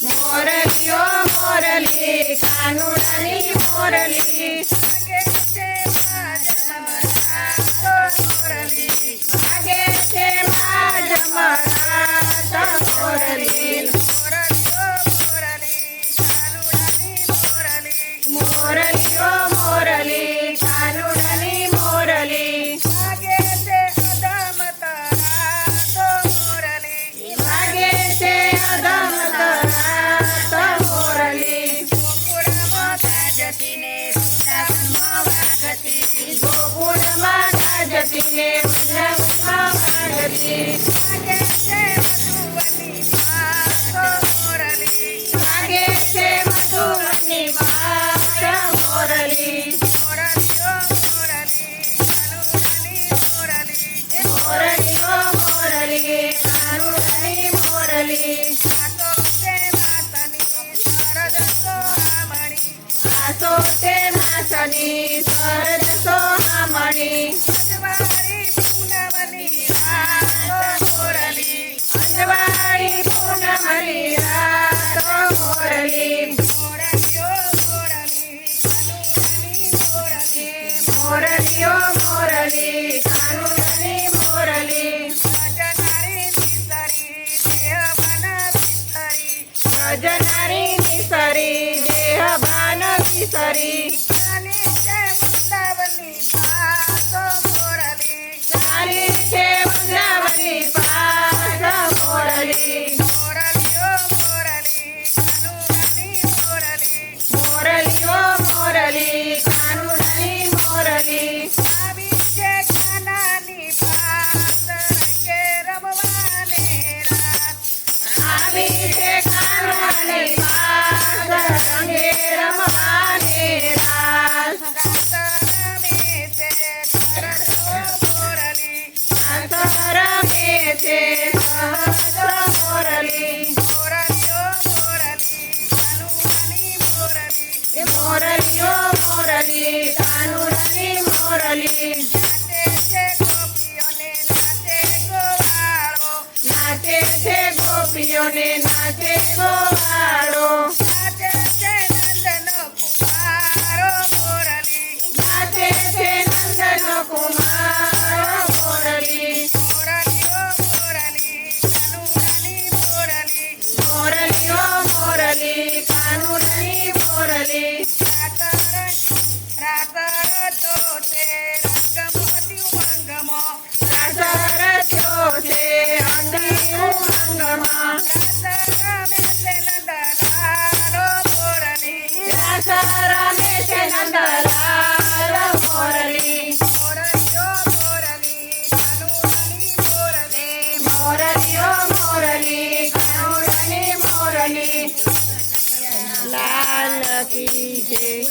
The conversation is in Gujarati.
મોરલીઓ મોરલી કાનુડાની મોરલી વાગે છે માં જમરાત મોરલી મોરલીઓ મોરલી કાનુડાની મોરલી વાગે છે અધમ તરાત મોરલી ગોકુળમાં ગાજતીને વૃંદાવનમાં વાગતી ગોકુળમાં ગાજતીને વૃંદાવનમાં વાગતી વાગે છે મધુવની પાસ મોરલી વાગે છે મધુવની પાસ મોરલી મોરલીઓ મોરલી કાનુડાની મોરલી આસો તે માસની શરદ સોહામણી અંજવાળી પૂનમની રાત મોરલી અંજવાળી પૂનમની રાત મોરલી મોરલીઓ મોરલી કાનુડાની મોરલી રજનારી નિસરી દેહ ભાન વિસરી ચાલી છે વૃંદાવની પાસ મોરલી મોરલીઓ મોરલી કાનુડાની મોરલી આવી છે કાનાની પાસ રંગે રમવાને રાસ આવી છે કાનાની પાસ રંગે રમવાને રાસ રમે છે સહજ મોરલી મોરલીઓ મોરલી કાનુડાની મોરલી નાચે છે ગોપીઓને નાચે ગોવાળો નાચે છે નંદન કુમાર મોરલી મોરલીઓ મોરલી કાનુડાની મોરલી રાસ રચ્યો છે અંગીયું અંગમાં રાસ રમે છે નંદલાલ મોરલી મોરલીઓ મોરલી કાનુડાની મોરલી લાલ કી જય।